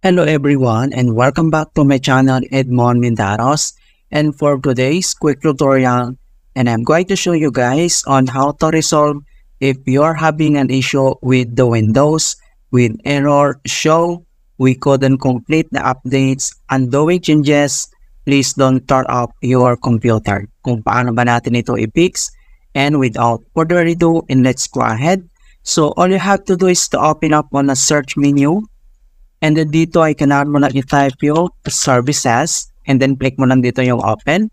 Hello everyone and welcome back to my channel Edmond Mindaros, and for today's quick tutorial, and I'm going to show you guys on how to resolve if you're having an issue with the Windows with error show we couldn't complete the updates, undoing changes. Please don't turn off your computer. Kung paano ba natin ito i-fix, and without further ado, and let's go ahead. So all you have to do is to open up on a search menu. And then dito ay kailangan mo lang i-type yung services. And then click mo lang dito yung open.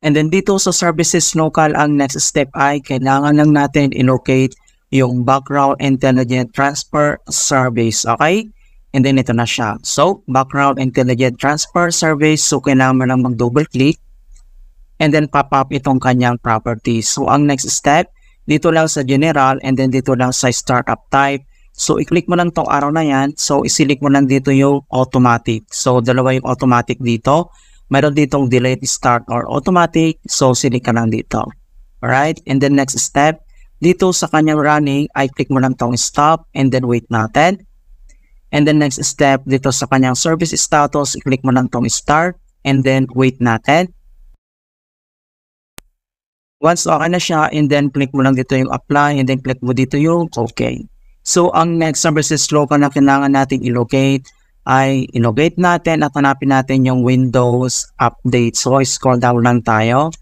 And then dito sa services local, ang next step ay kailangan lang natin i-locate yung background intelligent transfer service. Okay? And then ito na siya. So, background intelligent transfer service. So, kailangan mo lang mag-double click. And then pop up itong kanyang properties. So, ang next step, dito lang sa general and then dito lang sa startup type. So, i-click mo lang tong araw na yan. So, i-select mo lang dito yung automatic. So, dalawa yung automatic dito. Meron ditong delete start or automatic. So, select ka lang dito. Alright? And then next step, dito sa kanyang running, i-click mo lang tong stop and then wait natin. And then next step, dito sa kanyang service status, i-click mo lang tong start and then wait natin. Once okay na siya, and then click mo lang dito yung apply and then click mo dito yung okay. So, ang next services local na kailangan natin i-locate ay i-locate natin at hanapin natin yung Windows update. So, scroll down lang tayo.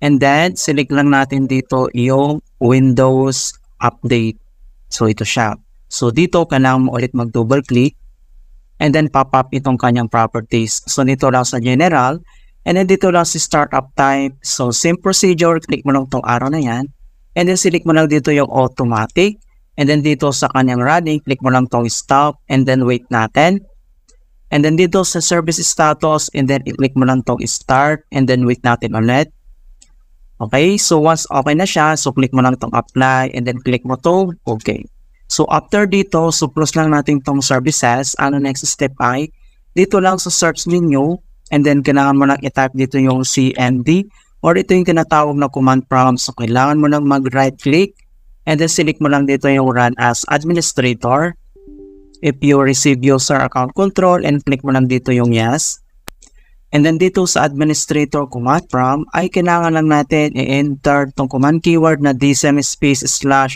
And then, select lang natin dito yung Windows update. So, ito siya. So, dito kailangan mo ulit mag-double click. And then, pop up itong kanyang properties. So, dito lang sa general. And then, dito lang si startup type. So, same procedure. Click mo lang itong arrow na yan. And then, select mo lang dito yung automatic. And then dito sa kanyang running, click mo lang tong stop and then wait natin. And then dito sa service status and then i-click mo lang tong start and then wait natin ulit. Okay, so once okay na siya, so click mo lang tong apply and then click mo to okay. So after dito, so close lang natin tong services. Ano next step ay, dito lang sa search menu and then kailangan mo lang i-type dito yung CMD or ito yung tinatawag na command prompt. So kailangan mo lang mag-right click. And then select mo lang dito yung run as administrator. If you receive user account control and click mo lang dito yung yes. And then dito sa administrator command prompt ay kailangan lang natin i-enter tong command keyword na dsm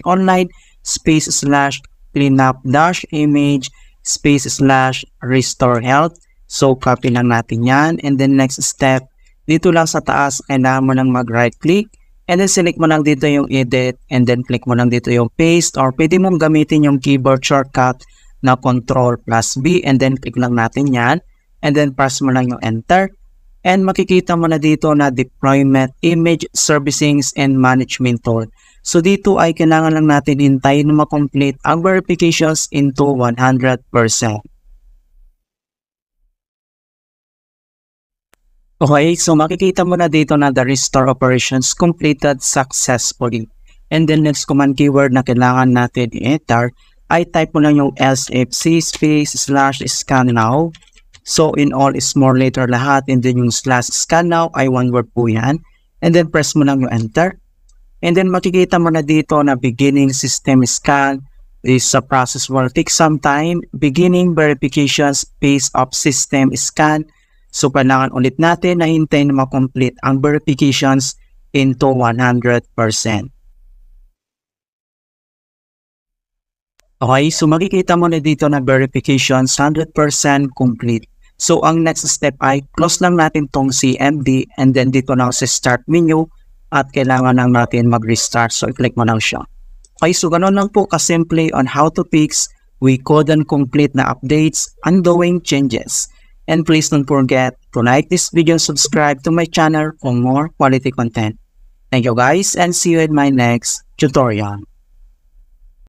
/online /cleanup-image /restore health. So copy lang natin yan. And then next step, dito lang sa taas kailangan mo lang mag-right click. And then select mo lang dito yung edit and then click mo lang dito yung paste or pwede mong gamitin yung keyboard shortcut na Ctrl+B and then click lang natin yan and then press mo lang yung enter and makikita mo na dito na deployment, image, servicing and management tool. So dito ay kailangan lang natin hintayin na ma-complete ang verifications into 100%. Okay, so makikita mo na dito na the restore operations completed successfully. And then next command keyword na kailangan natin i-enter ay type mo lang yung sfc /scan now. So in all is more later lahat and then yung /scan now ay one word po yan. And then press mo lang yung enter. And then makikita mo na dito na beginning system scan is a process will take some time. Beginning verifications phase of system scan. So, kailangan ulit natin na hintayin na ma-complete ang verifications into 100%. Okay, so makikita mo na dito na verifications 100% complete. So, ang next step ay close lang natin tong CMD and then dito lang sa start menu at kailangan lang natin mag-restart. So, i-click mo lang siya. Okay, so ganoon lang po kasimple on how to fix we couldn't complete na updates, undoing changes. And please don't forget to like this video and subscribe to my channel for more quality content. Thank you guys and see you in my next tutorial.